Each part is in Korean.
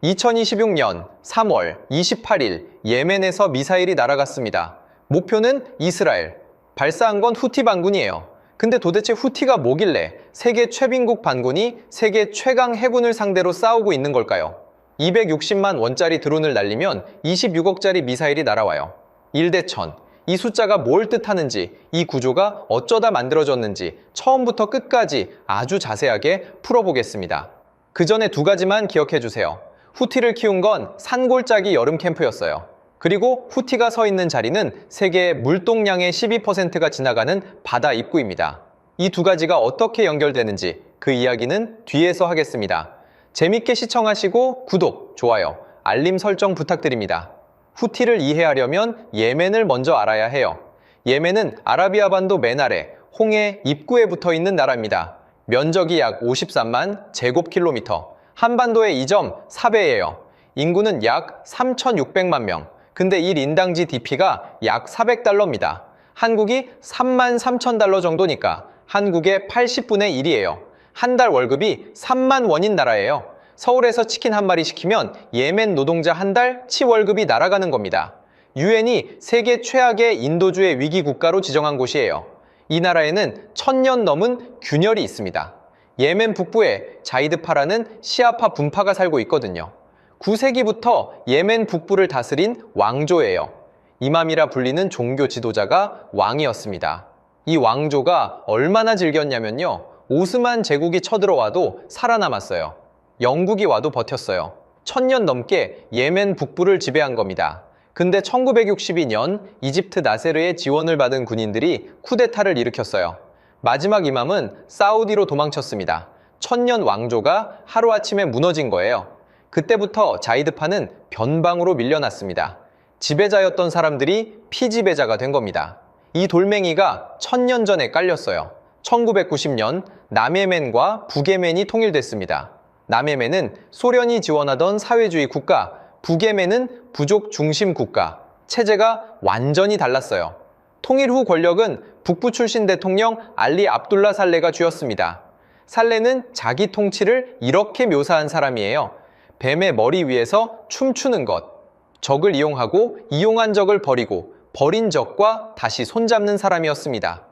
2026년 3월 28일 예멘에서 미사일이 날아갔습니다. 목표는 이스라엘, 발사한 건 후티 반군이에요. 근데 도대체 후티가 뭐길래 세계 최빈국 반군이 세계 최강 해군을 상대로 싸우고 있는 걸까요? 260만 원짜리 드론을 날리면 26억짜리 미사일이 날아와요. 1대 1000. 이 숫자가 뭘 뜻하는지, 이 구조가 어쩌다 만들어졌는지 처음부터 끝까지 아주 자세하게 풀어보겠습니다. 그 전에 두 가지만 기억해 주세요. 후티를 키운 건 산골짜기 여름 캠프였어요. 그리고 후티가 서 있는 자리는 세계의 물동량의 12%가 지나가는 바다 입구입니다. 이 두 가지가 어떻게 연결되는지 그 이야기는 뒤에서 하겠습니다. 재밌게 시청하시고 구독, 좋아요, 알림 설정 부탁드립니다. 후티를 이해하려면 예멘을 먼저 알아야 해요. 예멘은 아라비아 반도 맨 아래 홍해 입구에 붙어 있는 나라입니다. 면적이 약 53만 제곱킬로미터, 한반도의 2.4배예요. 인구는 약 3,600만 명. 근데 1인당 GDP가 약 400달러입니다. 한국이 3만 3천 달러 정도니까 한국의 80분의 1이에요. 한 달 월급이 3만 원인 나라예요. 서울에서 치킨 한 마리 시키면 예멘 노동자 한 달 치 월급이 날아가는 겁니다. 유엔이 세계 최악의 인도주의 위기 국가로 지정한 곳이에요. 이 나라에는 1000년 넘은 균열이 있습니다. 예멘 북부에 자이드파라는 시아파 분파가 살고 있거든요. 9세기부터 예멘 북부를 다스린 왕조예요. 이맘이라 불리는 종교 지도자가 왕이었습니다. 이 왕조가 얼마나 즐겼냐면요. 오스만 제국이 쳐들어와도 살아남았어요. 영국이 와도 버텼어요. 1000년 넘게 예멘 북부를 지배한 겁니다. 근데 1962년 이집트 나세르의 지원을 받은 군인들이 쿠데타를 일으켰어요. 마지막 이맘은 사우디로 도망쳤습니다. 1000년 왕조가 하루아침에 무너진 거예요. 그때부터 자이드파는 변방으로 밀려났습니다. 지배자였던 사람들이 피지배자가 된 겁니다. 이 돌멩이가 1000년 전에 깔렸어요. 1990년 남예멘과 북예멘이 통일됐습니다. 남예멘은 소련이 지원하던 사회주의 국가, 북예멘은 부족 중심 국가. 체제가 완전히 달랐어요. 통일 후 권력은 북부 출신 대통령 알리 압둘라 살레가 쥐었습니다. 살레는 자기 통치를 이렇게 묘사한 사람이에요. 뱀의 머리 위에서 춤추는 것. 적을 이용하고 이용한 적을 버리고 버린 적과 다시 손잡는 사람이었습니다.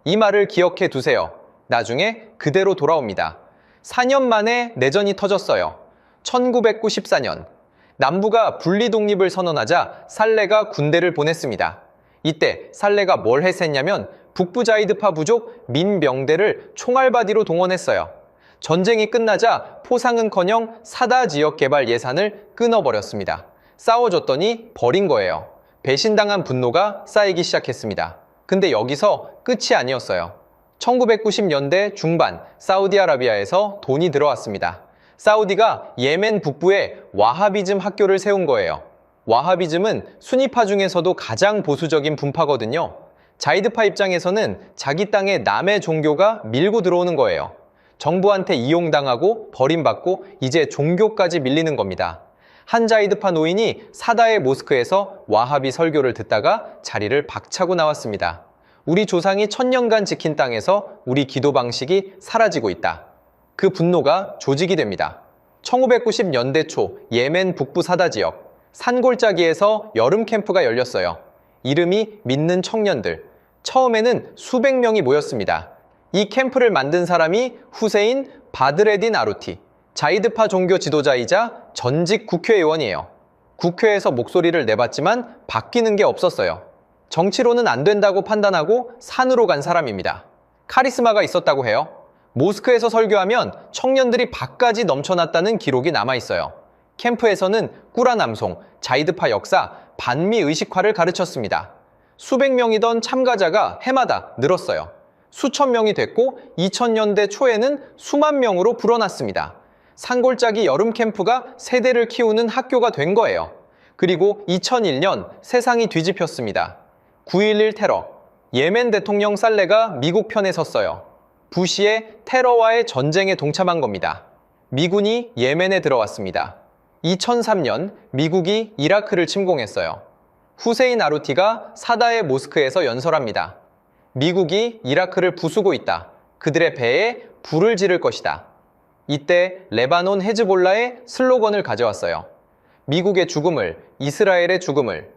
이 말을 기억해 두세요. 나중에 그대로 돌아옵니다. 4년 만에 내전이 터졌어요. 1994년. 남부가 분리 독립을 선언하자 살레가 군대를 보냈습니다. 이때 살레가 뭘 했었냐면 북부 자이드파 부족 민병대를 총알바디로 동원했어요. 전쟁이 끝나자 포상은커녕 사다 지역 개발 예산을 끊어버렸습니다. 싸워줬더니 버린 거예요. 배신당한 분노가 쌓이기 시작했습니다. 근데 여기서 끝이 아니었어요. 1990년대 중반 사우디아라비아에서 돈이 들어왔습니다. 사우디가 예멘 북부에 와하비즘 학교를 세운 거예요. 와하비즘은 수니파 중에서도 가장 보수적인 분파거든요. 자이드파 입장에서는 자기 땅에 남의 종교가 밀고 들어오는 거예요. 정부한테 이용당하고 버림받고 이제 종교까지 밀리는 겁니다. 한 자이드파 노인이 사다의 모스크에서 와하비 설교를 듣다가 자리를 박차고 나왔습니다. 우리 조상이 1000년간 지킨 땅에서 우리 기도 방식이 사라지고 있다. 그 분노가 조직이 됩니다. 1990년대 초 예멘 북부 사다 지역 산골짜기에서 여름 캠프가 열렸어요. 이름이 믿는 청년들. 처음에는 수백 명이 모였습니다. 이 캠프를 만든 사람이 후세인 바드레딘 아루티, 자이드파 종교 지도자이자 전직 국회의원이에요. 국회에서 목소리를 내봤지만 바뀌는 게 없었어요. 정치로는 안 된다고 판단하고 산으로 간 사람입니다. 카리스마가 있었다고 해요. 모스크에서 설교하면 청년들이 밖까지 넘쳐났다는 기록이 남아있어요. 캠프에서는 꾸란 암송, 자이드파 역사, 반미 의식화를 가르쳤습니다. 수백 명이던 참가자가 해마다 늘었어요. 수천 명이 됐고 2000년대 초에는 수만 명으로 불어났습니다. 산골짜기 여름 캠프가 세대를 키우는 학교가 된 거예요. 그리고 2001년 세상이 뒤집혔습니다. 9.11 테러. 예멘 대통령 살레가 미국 편에 섰어요. 부시의 테러와의 전쟁에 동참한 겁니다. 미군이 예멘에 들어왔습니다. 2003년 미국이 이라크를 침공했어요. 후세인 아루티가 사다의 모스크에서 연설합니다. 미국이 이라크를 부수고 있다. 그들의 배에 불을 지를 것이다. 이때 레바논 헤즈볼라의 슬로건을 가져왔어요. 미국의 죽음을, 이스라엘의 죽음을.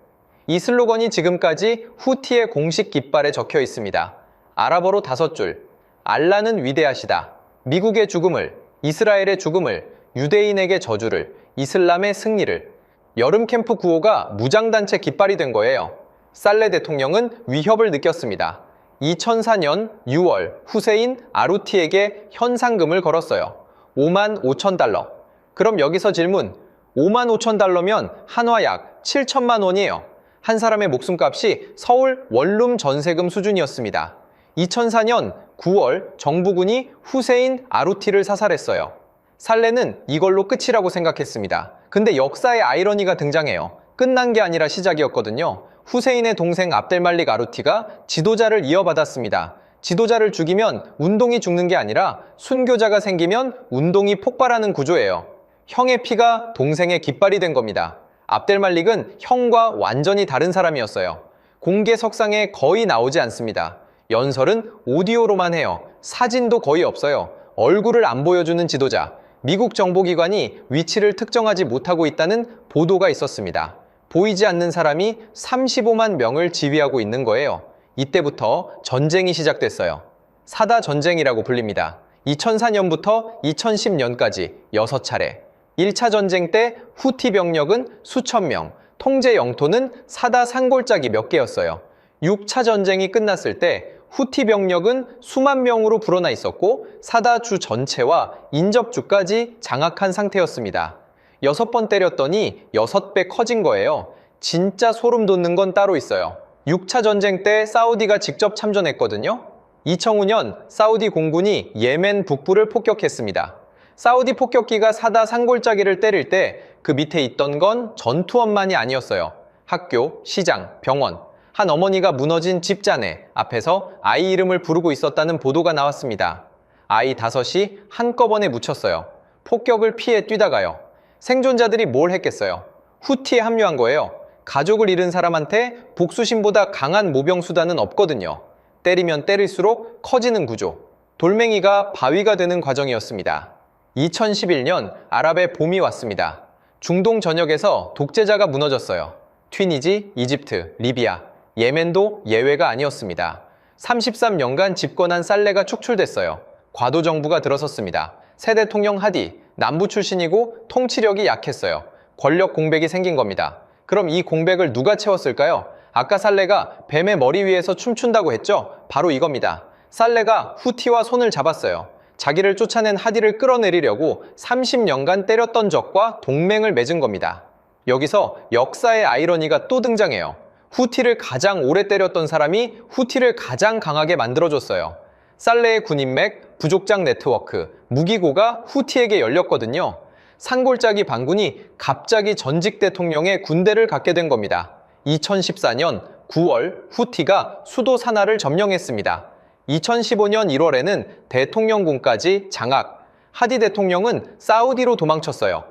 이 슬로건이 지금까지 후티의 공식 깃발에 적혀 있습니다. 아랍어로 5줄. 알라는 위대하시다. 미국의 죽음을, 이스라엘의 죽음을, 유대인에게 저주를, 이슬람의 승리를. 여름 캠프 구호가 무장단체 깃발이 된 거예요. 살레 대통령은 위협을 느꼈습니다. 2004년 6월 후세인 아루티에게 현상금을 걸었어요. 5만 5천 달러. 그럼 여기서 질문. 5만 5천 달러면 한화 약 7천만 원이에요. 한 사람의 목숨값이 서울 원룸 전세금 수준이었습니다. 2004년 9월 정부군이 후세인 아루티를 사살했어요. 살레는 이걸로 끝이라고 생각했습니다. 근데 역사의 아이러니가 등장해요. 끝난 게 아니라 시작이었거든요. 후세인의 동생 압델말릭 아루티가 지도자를 이어받았습니다. 지도자를 죽이면 운동이 죽는 게 아니라 순교자가 생기면 운동이 폭발하는 구조예요. 형의 피가 동생의 깃발이 된 겁니다. 압델말릭은 형과 완전히 다른 사람이었어요. 공개 석상에 거의 나오지 않습니다. 연설은 오디오로만 해요. 사진도 거의 없어요. 얼굴을 안 보여주는 지도자. 미국 정보기관이 위치를 특정하지 못하고 있다는 보도가 있었습니다. 보이지 않는 사람이 35만 명을 지휘하고 있는 거예요. 이때부터 전쟁이 시작됐어요. 사다 전쟁이라고 불립니다. 2004년부터 2010년까지 6차례. 1차 전쟁 때 후티 병력은 수천 명, 통제 영토는 사다 산골짜기 몇 개였어요. 6차 전쟁이 끝났을 때 후티 병력은 수만 명으로 불어나 있었고 사다주 전체와 인접주까지 장악한 상태였습니다. 6번 때렸더니 6배 커진 거예요. 진짜 소름 돋는 건 따로 있어요. 6차 전쟁 때 사우디가 직접 참전했거든요. 2005년 사우디 공군이 예멘 북부를 폭격했습니다. 사우디 폭격기가 사다 산골짜기를 때릴 때 그 밑에 있던 건 전투원만이 아니었어요. 학교, 시장, 병원. 한 어머니가 무너진 집자네 앞에서 아이 이름을 부르고 있었다는 보도가 나왔습니다. 아이 5이 한꺼번에 묻혔어요. 폭격을 피해 뛰다가요. 생존자들이 뭘 했겠어요? 후티에 합류한 거예요. 가족을 잃은 사람한테 복수심보다 강한 모병 수단은 없거든요. 때리면 때릴수록 커지는 구조. 돌멩이가 바위가 되는 과정이었습니다. 2011년 아랍의 봄이 왔습니다. 중동 전역에서 독재자가 무너졌어요. 튀니지, 이집트, 리비아, 예멘도 예외가 아니었습니다. 33년간 집권한 살레가 축출됐어요. 과도 정부가 들어섰습니다. 새 대통령 하디, 남부 출신이고 통치력이 약했어요. 권력 공백이 생긴 겁니다. 그럼 이 공백을 누가 채웠을까요? 아까 살레가 뱀의 머리 위에서 춤춘다고 했죠? 바로 이겁니다. 살레가 후티와 손을 잡았어요. 자기를 쫓아낸 하디를 끌어내리려고 30년간 때렸던 적과 동맹을 맺은 겁니다. 여기서 역사의 아이러니가 또 등장해요. 후티를 가장 오래 때렸던 사람이 후티를 가장 강하게 만들어줬어요. 살레의 군인맥, 부족장 네트워크, 무기고가 후티에게 열렸거든요. 산골짜기 반군이 갑자기 전직 대통령의 군대를 갖게 된 겁니다. 2014년 9월 후티가 수도 사나를 점령했습니다. 2015년 1월에는 대통령궁까지 장악. 하디 대통령은 사우디로 도망쳤어요.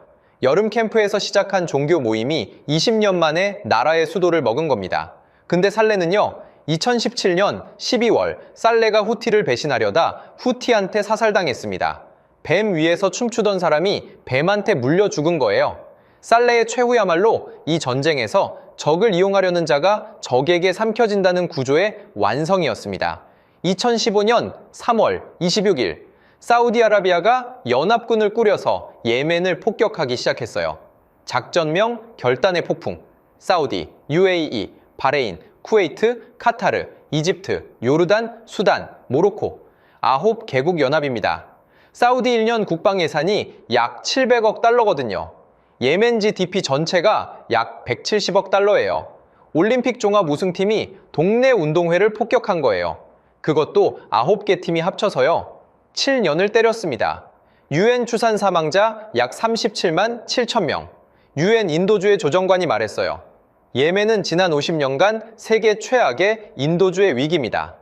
여름 캠프에서 시작한 종교 모임이 20년 만에 나라의 수도를 먹은 겁니다. 근데 살레는요, 2017년 12월 살레가 후티를 배신하려다 후티한테 사살당했습니다. 뱀 위에서 춤추던 사람이 뱀한테 물려 죽은 거예요. 살레의 최후야말로 이 전쟁에서 적을 이용하려는 자가 적에게 삼켜진다는 구조의 완성이었습니다. 2015년 3월 26일 사우디아라비아가 연합군을 꾸려서 예멘을 폭격하기 시작했어요. 작전명 결단의 폭풍. 사우디, UAE, 바레인, 쿠웨이트, 카타르, 이집트, 요르단, 수단, 모로코. 9개국 연합입니다. 사우디 1년 국방 예산이 약 700억 달러거든요. 예멘 GDP 전체가 약 170억 달러예요. 올림픽 종합 우승팀이 동네 운동회를 폭격한 거예요. 그것도 9개 팀이 합쳐서요. 7년을 때렸습니다. UN 추산 사망자 약 37만 7천 명. UN 인도주의 조정관이 말했어요. 예멘은 지난 50년간 세계 최악의 인도주의 위기입니다.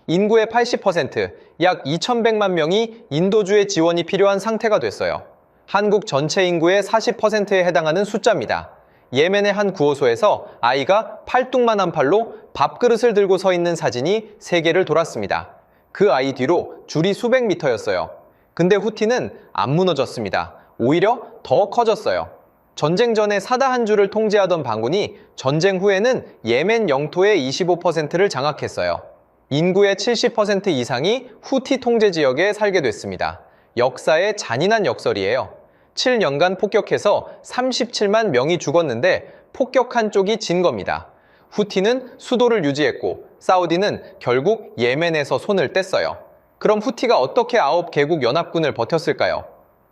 인구의 80%, 약 2,100만 명이 인도주의 지원이 필요한 상태가 됐어요. 한국 전체 인구의 40%에 해당하는 숫자입니다. 예멘의 한 구호소에서 아이가 팔뚝만한 팔로 밥그릇을 들고 서 있는 사진이 세계를 돌았습니다. 그 아이 뒤로 줄이 수백 미터였어요. 근데 후티는 안 무너졌습니다. 오히려 더 커졌어요. 전쟁 전에 사다 한 주를 통제하던 반군이 전쟁 후에는 예멘 영토의 25%를 장악했어요. 인구의 70% 이상이 후티 통제 지역에 살게 됐습니다. 역사의 잔인한 역설이에요. 7년간 폭격해서 37만 명이 죽었는데 폭격한 쪽이 진 겁니다. 후티는 수도를 유지했고 사우디는 결국 예멘에서 손을 뗐어요. 그럼 후티가 어떻게 9개국 연합군을 버텼을까요?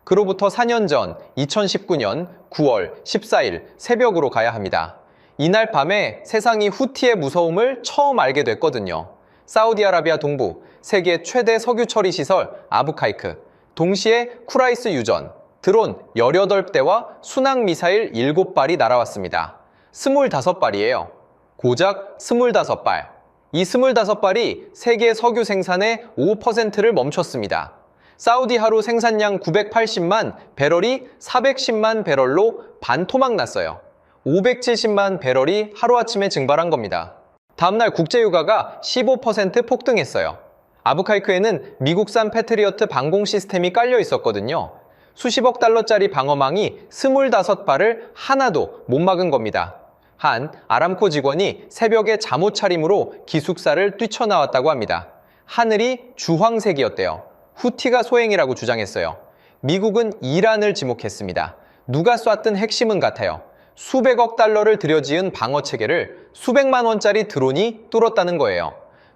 그로부터 4년 전 2019년 9월 14일 새벽으로 가야 합니다. 이날 밤에 세상이 후티의 무서움을 처음 알게 됐거든요. 사우디아라비아 동부 세계 최대 석유 처리 시설 아부카이크, 동시에 쿠라이스 유전, 드론 18대와 순항 미사일 7발이 날아왔습니다. 25발이에요. 고작 25발. 이 25발이 세계 석유 생산의 5%를 멈췄습니다. 사우디 하루 생산량 980만 배럴이 410만 배럴로 반토막 났어요. 570만 배럴이 하루아침에 증발한 겁니다. 다음날 국제유가가 15% 폭등했어요. 아부카이크에는 미국산 패트리어트 방공 시스템이 깔려 있었거든요. 수십억 달러짜리 방어망이 25발을 하나도 못 막은 겁니다. 한 아람코 직원이 새벽에 잠옷 차림으로 기숙사를 뛰쳐나왔다고 합니다. 하늘이 주황색이었대요. 후티가 소행이라고 주장했어요. 미국은 이란을 지목했습니다. 누가 쐈든 핵심은 같아요. 수백억 달러를 들여지은 방어 체계를 수백만 원짜리 드론이 뚫었다는 거예요.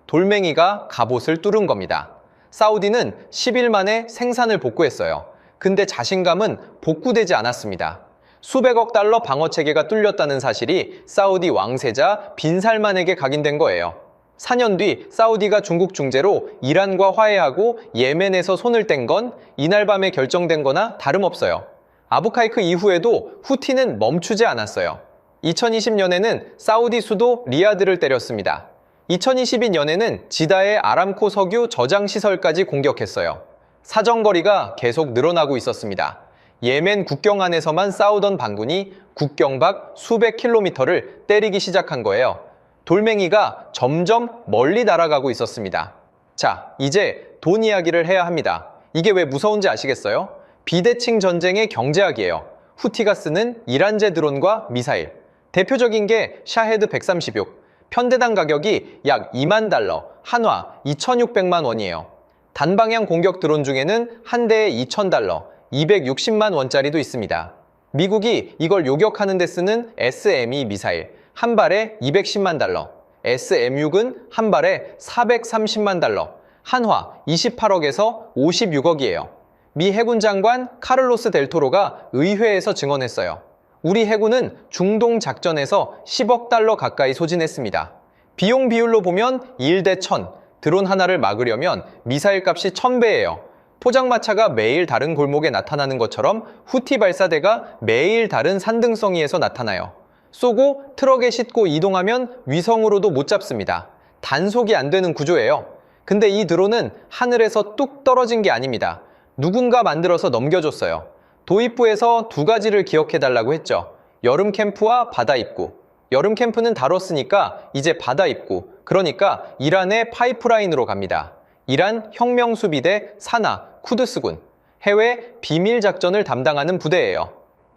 돌멩이가 갑옷을 뚫은 겁니다. 사우디는 10일 만에 생산을 복구했어요. 근데 자신감은 복구되지 않았습니다. 수백억 달러 방어 체계가 뚫렸다는 사실이 사우디 왕세자 빈살만에게 각인된 거예요. 4년 뒤 사우디가 중국 중재로 이란과 화해하고 예멘에서 손을 뗀 건 이날 밤에 결정된 거나 다름없어요. 아부카이크 이후에도 후티는 멈추지 않았어요. 2020년에는 사우디 수도 리야드를 때렸습니다. 2022년에는 지다의 아람코 석유 저장 시설까지 공격했어요. 사정거리가 계속 늘어나고 있었습니다. 예멘 국경 안에서만 싸우던 반군이 국경 밖 수백 킬로미터를 때리기 시작한 거예요. 돌멩이가 점점 멀리 날아가고 있었습니다. 자, 이제 돈 이야기를 해야 합니다. 이게 왜 무서운지 아시겠어요? 비대칭 전쟁의 경제학이에요. 후티가 쓰는 이란제 드론과 미사일. 대표적인 게 샤헤드 136. 편대당 가격이 약 2만 달러, 한화 2,600만 원이에요. 단방향 공격 드론 중에는 한 대에 2,000달러, 260만 원짜리도 있습니다. 미국이 이걸 요격하는 데 쓰는 SME 미사일, 한 발에 210만 달러, SM-6은 한 발에 430만 달러, 한화 28억에서 56억이에요. 미 해군 장관 카를로스 델토로가 의회에서 증언했어요. 우리 해군은 중동 작전에서 10억 달러 가까이 소진했습니다. 비용 비율로 보면 1대 1000, 드론 하나를 막으려면 미사일 값이 1000배예요. 포장마차가 매일 다른 골목에 나타나는 것처럼 후티 발사대가 매일 다른 산등성이에서 나타나요. 쏘고 트럭에 싣고 이동하면 위성으로도 못 잡습니다. 단속이 안 되는 구조예요. 근데 이 드론은 하늘에서 뚝 떨어진 게 아닙니다. 누군가 만들어서 넘겨줬어요. 도입부에서 두 가지를 기억해달라고 했죠. 여름 캠프와 바다 입구. 여름 캠프는 다뤘으니까 이제 바다 입구, 그러니까 이란의 파이프라인으로 갑니다. 이란 혁명수비대 사나 쿠드스군, 해외 비밀 작전을 담당하는 부대예요.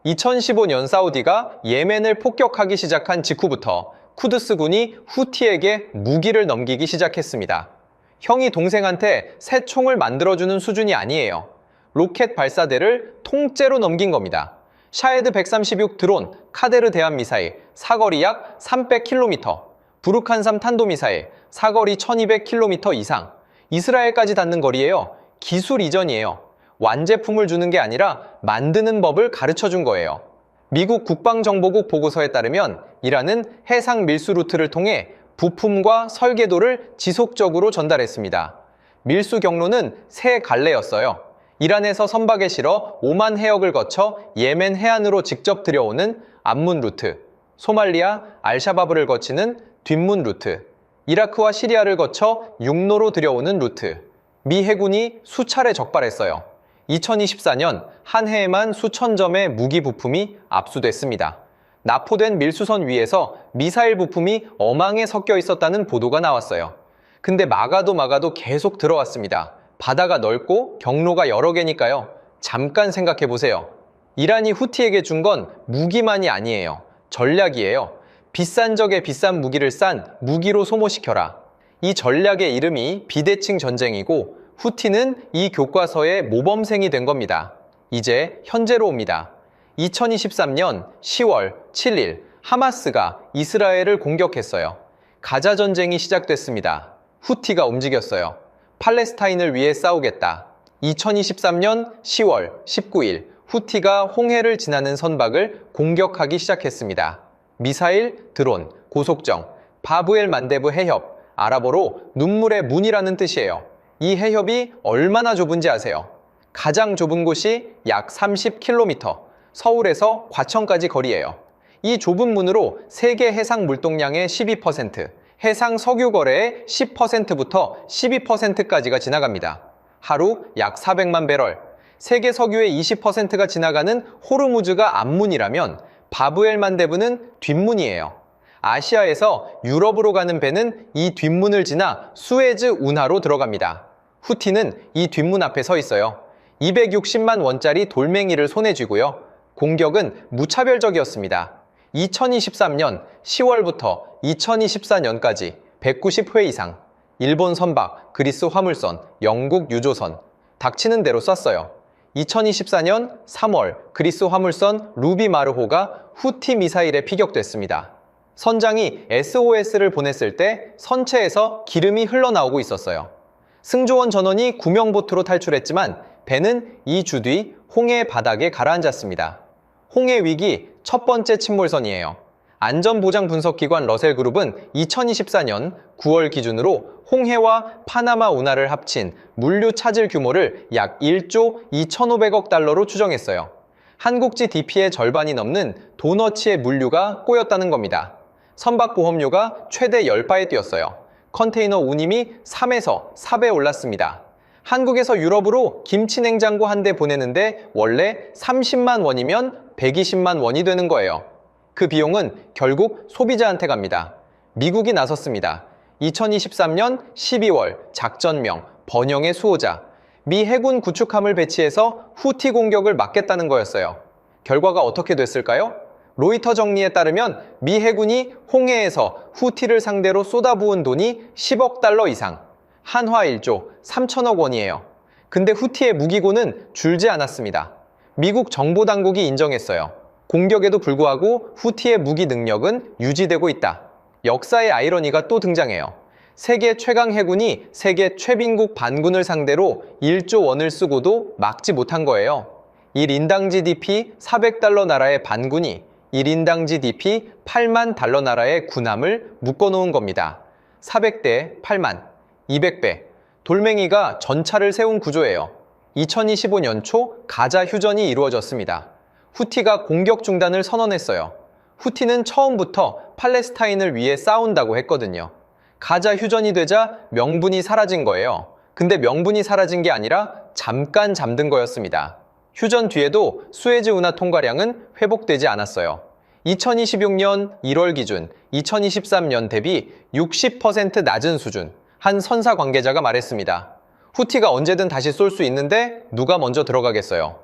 2015년 사우디가 예멘을 폭격하기 시작한 직후부터 쿠드스군이 후티에게 무기를 넘기기 시작했습니다. 형이 동생한테 새 총을 만들어주는 수준이 아니에요. 로켓 발사대를 통째로 넘긴 겁니다. 샤헤드 136 드론, 카데르 대함 미사일, 사거리 약 300km, 부르칸3 탄도미사일, 사거리 1200km 이상, 이스라엘까지 닿는 거리예요. 기술 이전이에요. 완제품을 주는 게 아니라 만드는 법을 가르쳐 준 거예요. 미국 국방정보국 보고서에 따르면 이란은 해상 밀수 루트를 통해 부품과 설계도를 지속적으로 전달했습니다. 밀수 경로는 3갈래였어요. 이란에서 선박에 실어 오만 해역을 거쳐 예멘 해안으로 직접 들여오는 앞문 루트, 소말리아, 알샤바브를 거치는 뒷문 루트, 이라크와 시리아를 거쳐 육로로 들여오는 루트. 미 해군이 수차례 적발했어요. 2024년 한 해에만 수천 점의 무기 부품이 압수됐습니다. 납포된 밀수선 위에서 미사일 부품이 어망에 섞여 있었다는 보도가 나왔어요. 근데 막아도 계속 들어왔습니다. 바다가 넓고 경로가 여러 개니까요. 잠깐 생각해 보세요. 이란이 후티에게 준 건 무기만이 아니에요. 전략이에요. 비싼 적에 비싼 무기를 싼 무기로 소모시켜라. 이 전략의 이름이 비대칭 전쟁이고 후티는 이 교과서의 모범생이 된 겁니다. 이제 현재로 옵니다. 2023년 10월 7일 하마스가 이스라엘을 공격했어요. 가자 전쟁이 시작됐습니다. 후티가 움직였어요. 팔레스타인을 위해 싸우겠다. 2023년 10월 19일 후티가 홍해를 지나는 선박을 공격하기 시작했습니다. 미사일, 드론, 고속정, 바브엘 만데브 해협, 아랍어로 눈물의 문이라는 뜻이에요. 이 해협이 얼마나 좁은지 아세요? 가장 좁은 곳이 약 30km, 서울에서 과천까지 거리예요. 이 좁은 문으로 세계 해상 물동량의 12%, 해상 석유 거래의 10%부터 12%까지가 지나갑니다. 하루 약 400만 배럴, 세계 석유의 20%가 지나가는 호르무즈가 앞문이라면 바브엘 만데브는 뒷문이에요. 아시아에서 유럽으로 가는 배는 이 뒷문을 지나 수에즈 운하로 들어갑니다. 후티는 이 뒷문 앞에 서 있어요. 260만 원짜리 돌멩이를 손에 쥐고요. 공격은 무차별적이었습니다. 2023년 10월부터 2024년까지 190회 이상 일본 선박, 그리스 화물선, 영국 유조선 닥치는 대로 쐈어요. 2024년 3월 그리스 화물선 루비 마르호가 후티 미사일에 피격됐습니다. 선장이 SOS를 보냈을 때 선체에서 기름이 흘러나오고 있었어요. 승조원 전원이 구명보트로 탈출했지만 배는 2주 뒤 홍해 바닥에 가라앉았습니다. 홍해 위기 첫 번째 침몰선이에요. 안전보장분석기관 러셀그룹은 2024년 9월 기준으로 홍해와 파나마 운하를 합친 물류 차질 규모를 약 1조 2,500억 달러로 추정했어요. 한국지 DP의 절반이 넘는 도너츠의 물류가 꼬였다는 겁니다. 선박보험료가 최대 10배에 뛰었어요. 컨테이너 운임이 3에서 4배 올랐습니다. 한국에서 유럽으로 김치 냉장고 한 대 보내는데 원래 30만 원이면 120만 원이 되는 거예요. 그 비용은 결국 소비자한테 갑니다. 미국이 나섰습니다. 2023년 12월 작전명 번영의 수호자, 미 해군 구축함을 배치해서 후티 공격을 막겠다는 거였어요. 결과가 어떻게 됐을까요? 로이터 정리에 따르면 미 해군이 홍해에서 후티를 상대로 쏟아부은 돈이 10억 달러 이상, 한화 1조 3천억 원이에요. 근데 후티의 무기고는 줄지 않았습니다. 미국 정보당국이 인정했어요. 공격에도 불구하고 후티의 무기 능력은 유지되고 있다. 역사의 아이러니가 또 등장해요. 세계 최강 해군이 세계 최빈국 반군을 상대로 1조 원을 쓰고도 막지 못한 거예요. 1인당 GDP 400달러 나라의 반군이 1인당 GDP 8만 달러 나라의 군함을 묶어놓은 겁니다. 400대 8만, 200배. 돌멩이가 전차를 세운 구조예요. 2025년 초 가자 휴전이 이루어졌습니다. 후티가 공격 중단을 선언했어요. 후티는 처음부터 팔레스타인을 위해 싸운다고 했거든요. 가자 휴전이 되자 명분이 사라진 거예요. 근데 명분이 사라진 게 아니라 잠깐 잠든 거였습니다. 휴전 뒤에도 수에즈 운하 통과량은 회복되지 않았어요. 2026년 1월 기준 2023년 대비 60% 낮은 수준, 한 선사 관계자가 말했습니다. 후티가 언제든 다시 쏠 수 있는데 누가 먼저 들어가겠어요.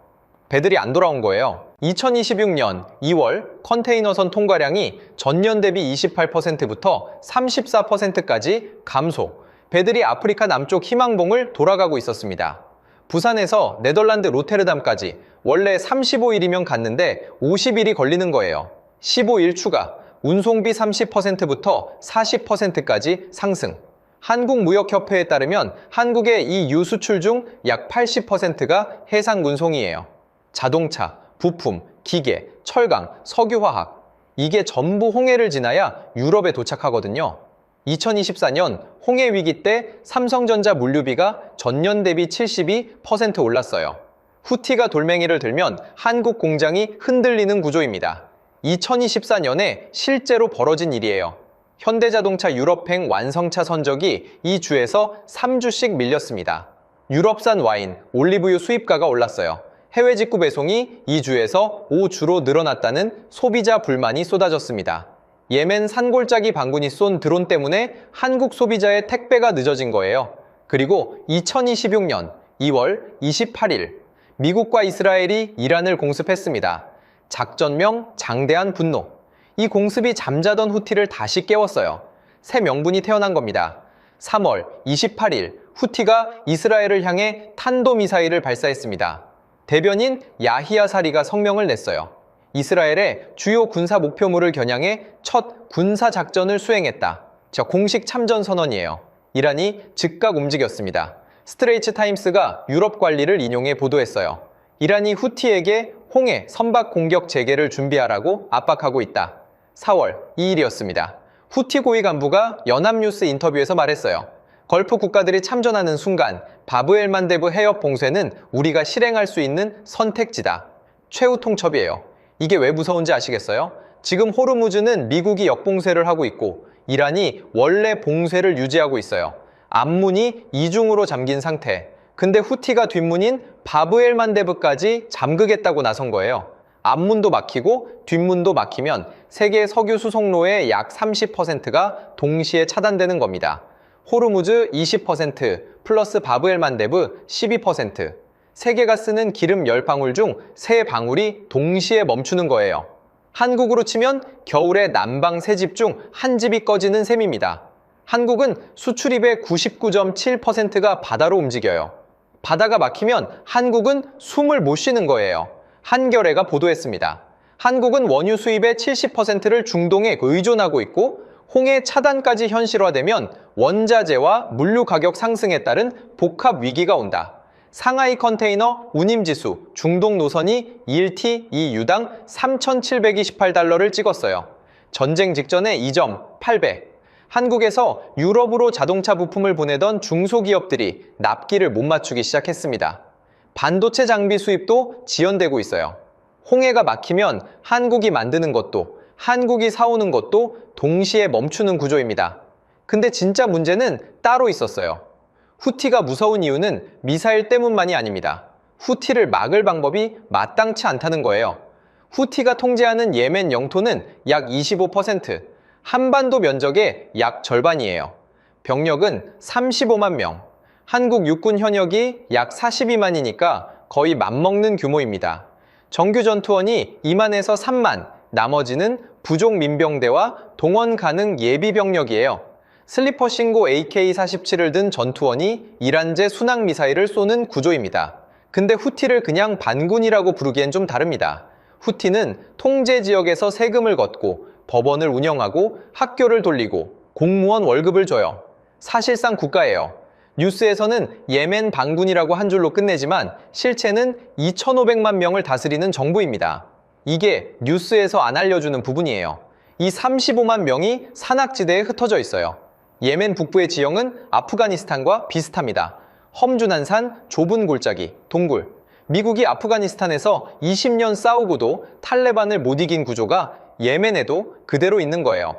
배들이 안 돌아온 거예요. 2026년 2월 컨테이너선 통과량이 전년 대비 28%부터 34%까지 감소. 배들이 아프리카 남쪽 희망봉을 돌아가고 있었습니다. 부산에서 네덜란드 로테르담까지 원래 35일이면 갔는데 50일이 걸리는 거예요. 15일 추가, 운송비 30%부터 40%까지 상승. 한국무역협회에 따르면 한국의 이 유수출 중 약 80%가 해상 운송이에요. 자동차, 부품, 기계, 철강, 석유화학. 이게 전부 홍해를 지나야 유럽에 도착하거든요. 2024년 홍해 위기 때 삼성전자 물류비가 전년 대비 72% 올랐어요. 후티가 돌멩이를 들면 한국 공장이 흔들리는 구조입니다. 2024년에 실제로 벌어진 일이에요. 현대자동차 유럽행 완성차 선적이 이 주에서 3주씩 밀렸습니다. 유럽산 와인, 올리브유 수입가가 올랐어요. 해외 직구 배송이 2주에서 5주로 늘어났다는 소비자 불만이 쏟아졌습니다. 예멘 산골짜기 반군이 쏜 드론 때문에 한국 소비자의 택배가 늦어진 거예요. 그리고 2026년 2월 28일 미국과 이스라엘이 이란을 공습했습니다. 작전명 장대한 분노. 이 공습이 잠자던 후티를 다시 깨웠어요. 새 명분이 태어난 겁니다. 3월 28일 후티가 이스라엘을 향해 탄도미사일을 발사했습니다. 대변인 야히야 사리가 성명을 냈어요. 이스라엘의 주요 군사 목표물을 겨냥해 첫 군사작전을 수행했다. 공식 참전 선언이에요. 이란이 즉각 움직였습니다. 스트레이트 타임스가 유럽 관리를 인용해 보도했어요. 이란이 후티에게 홍해 선박 공격 재개를 준비하라고 압박하고 있다. 4월 2일이었습니다. 후티 고위 간부가 연합뉴스 인터뷰에서 말했어요. 걸프 국가들이 참전하는 순간 바브엘만데브 해협 봉쇄는 우리가 실행할 수 있는 선택지다. 최후 통첩이에요. 이게 왜 무서운지 아시겠어요? 지금 호르무즈는 미국이 역봉쇄를 하고 있고 이란이 원래 봉쇄를 유지하고 있어요. 앞문이 이중으로 잠긴 상태. 근데 후티가 뒷문인 바브엘만데브까지 잠그겠다고 나선 거예요. 앞문도 막히고 뒷문도 막히면 세계 석유 수송로의 약 30%가 동시에 차단되는 겁니다. 호르무즈 20% 플러스 바브엘만데브 12%. 세계가 쓰는 기름 10방울 중 3방울이 동시에 멈추는 거예요. 한국으로 치면 겨울에 난방 3집 중 1집이 꺼지는 셈입니다. 한국은 수출입의 99.7%가 바다로 움직여요. 바다가 막히면 한국은 숨을 못 쉬는 거예요. 한겨레가 보도했습니다. 한국은 원유 수입의 70%를 중동에 의존하고 있고 홍해 차단까지 현실화되면 원자재와 물류 가격 상승에 따른 복합 위기가 온다. 상하이 컨테이너 운임지수 중동 노선이 1T 2유당 3,728달러를 찍었어요. 전쟁 직전에 2점 800. 한국에서 유럽으로 자동차 부품을 보내던 중소기업들이 납기를 못 맞추기 시작했습니다. 반도체 장비 수입도 지연되고 있어요. 홍해가 막히면 한국이 만드는 것도 한국이 사오는 것도 동시에 멈추는 구조입니다. 근데 진짜 문제는 따로 있었어요. 후티가 무서운 이유는 미사일 때문만이 아닙니다. 후티를 막을 방법이 마땅치 않다는 거예요. 후티가 통제하는 예멘 영토는 약 25%, 한반도 면적의 약 절반이에요. 병력은 35만 명, 한국 육군 현역이 약 42만이니까 거의 맞먹는 규모입니다. 정규 전투원이 2만에서 3만, 나머지는 부족 민병대와 동원 가능 예비 병력이에요. 슬리퍼 신고 AK-47을 든 전투원이 이란제 순항 미사일을 쏘는 구조입니다. 근데 후티를 그냥 반군이라고 부르기엔 좀 다릅니다. 후티는 통제 지역에서 세금을 걷고 법원을 운영하고 학교를 돌리고 공무원 월급을 줘요. 사실상 국가예요. 뉴스에서는 예멘 반군이라고 한 줄로 끝내지만 실체는 2,500만 명을 다스리는 정부입니다. 이게 뉴스에서 안 알려주는 부분이에요. 이 35만 명이 산악지대에 흩어져 있어요. 예멘 북부의 지형은 아프가니스탄과 비슷합니다. 험준한 산, 좁은 골짜기, 동굴. 미국이 아프가니스탄에서 20년 싸우고도 탈레반을 못 이긴 구조가 예멘에도 그대로 있는 거예요.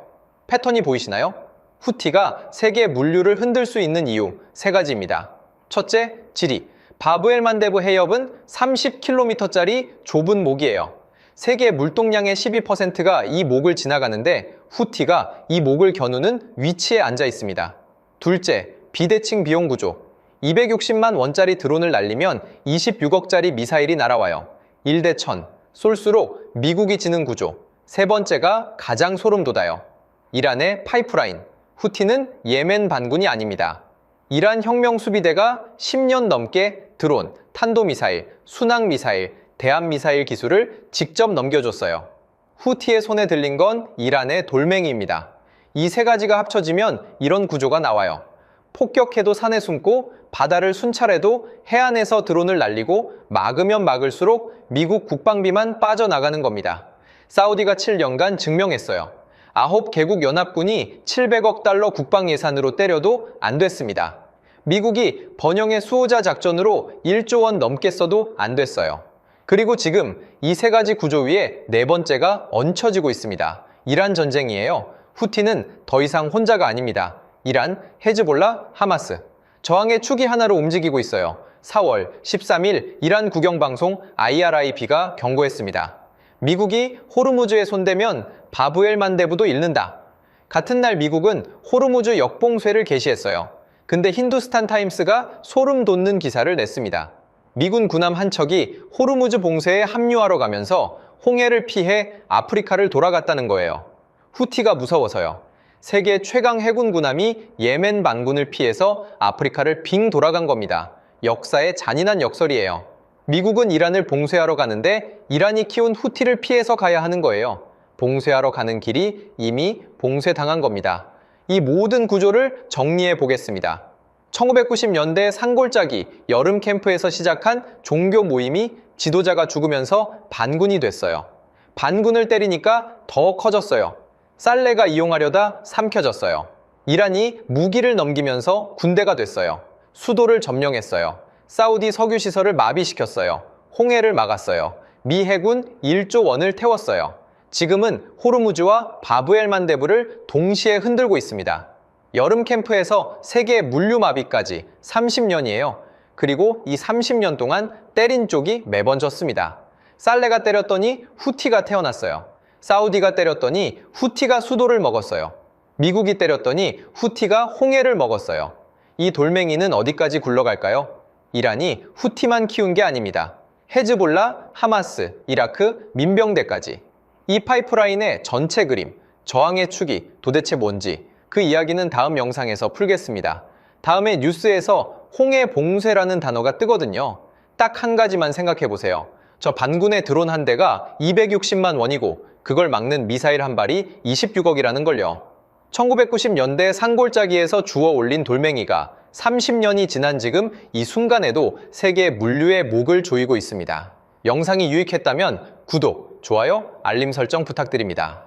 패턴이 보이시나요? 후티가 세계 물류를 흔들 수 있는 이유 3가지입니다. 첫째, 지리. 바브엘만데브 해협은 30km짜리 좁은 목이에요. 세계 물동량의 12%가 이 목을 지나가는데 후티가 이 목을 겨누는 위치에 앉아 있습니다. 둘째, 비대칭 비용 구조. 260만 원짜리 드론을 날리면 26억짜리 미사일이 날아와요. 1대 1000. 쏠수록 미국이 지는 구조. 세 번째가 가장 소름 돋아요. 이란의 파이프라인. 후티는 예멘 반군이 아닙니다. 이란 혁명수비대가 10년 넘게 드론, 탄도미사일, 순항미사일, 대한미사일 기술을 직접 넘겨줬어요. 후티의 손에 들린 건 이란의 돌멩이입니다. 이 3가지가 합쳐지면 이런 구조가 나와요. 폭격해도 산에 숨고 바다를 순찰해도 해안에서 드론을 날리고 막으면 막을수록 미국 국방비만 빠져나가는 겁니다. 사우디가 7년간 증명했어요. 9개국 연합군이 700억 달러 국방 예산으로 때려도 안 됐습니다. 미국이 번영의 수호자 작전으로 1조 원 넘게 써도 안 됐어요. 그리고 지금 이 3가지 구조 위에 4번째가 얹혀지고 있습니다. 이란 전쟁이에요. 후티는 더 이상 혼자가 아닙니다. 이란, 헤즈볼라, 하마스. 저항의 축이 하나로 움직이고 있어요. 4월 13일 이란 국영방송 IRIB가 경고했습니다. 미국이 호르무즈에 손대면 바브엘만데브도 잃는다. 같은 날 미국은 호르무즈 역봉쇄를 개시했어요. 근데 힌두스탄 타임스가 소름 돋는 기사를 냈습니다. 미군 군함 한 척이 호르무즈 봉쇄에 합류하러 가면서 홍해를 피해 아프리카를 돌아갔다는 거예요. 후티가 무서워서요. 세계 최강 해군 군함이 예멘 반군을 피해서 아프리카를 빙 돌아간 겁니다. 역사의 잔인한 역설이에요. 미국은 이란을 봉쇄하러 가는데 이란이 키운 후티를 피해서 가야 하는 거예요. 봉쇄하러 가는 길이 이미 봉쇄당한 겁니다. 이 모든 구조를 정리해 보겠습니다. 1990년대 산골짜기 여름 캠프에서 시작한 종교 모임이 지도자가 죽으면서 반군이 됐어요. 반군을 때리니까 더 커졌어요. 살레가 이용하려다 삼켜졌어요. 이란이 무기를 넘기면서 군대가 됐어요. 수도를 점령했어요. 사우디 석유 시설을 마비시켰어요. 홍해를 막았어요. 미 해군 1조 원을 태웠어요. 지금은 호르무즈와 바브엘 만데브를 동시에 흔들고 있습니다. 여름 캠프에서 세계 물류 마비까지 30년이에요. 그리고 이 30년 동안 때린 쪽이 매번 졌습니다. 살레가 때렸더니 후티가 태어났어요. 사우디가 때렸더니 후티가 수도를 먹었어요. 미국이 때렸더니 후티가 홍해를 먹었어요. 이 돌멩이는 어디까지 굴러갈까요? 이란이 후티만 키운 게 아닙니다. 헤즈볼라, 하마스, 이라크, 민병대까지. 이 파이프라인의 전체 그림, 저항의 축이 도대체 뭔지 그 이야기는 다음 영상에서 풀겠습니다. 다음에 뉴스에서 홍해 봉쇄라는 단어가 뜨거든요. 딱 한 가지만 생각해 보세요. 저 반군의 드론 한 대가 260만 원이고 그걸 막는 미사일 한 발이 26억이라는 걸요. 1990년대 산골짜기에서 주워 올린 돌멩이가 30년이 지난 지금 이 순간에도 세계 물류의 목을 조이고 있습니다. 영상이 유익했다면 구독, 좋아요, 알림 설정 부탁드립니다.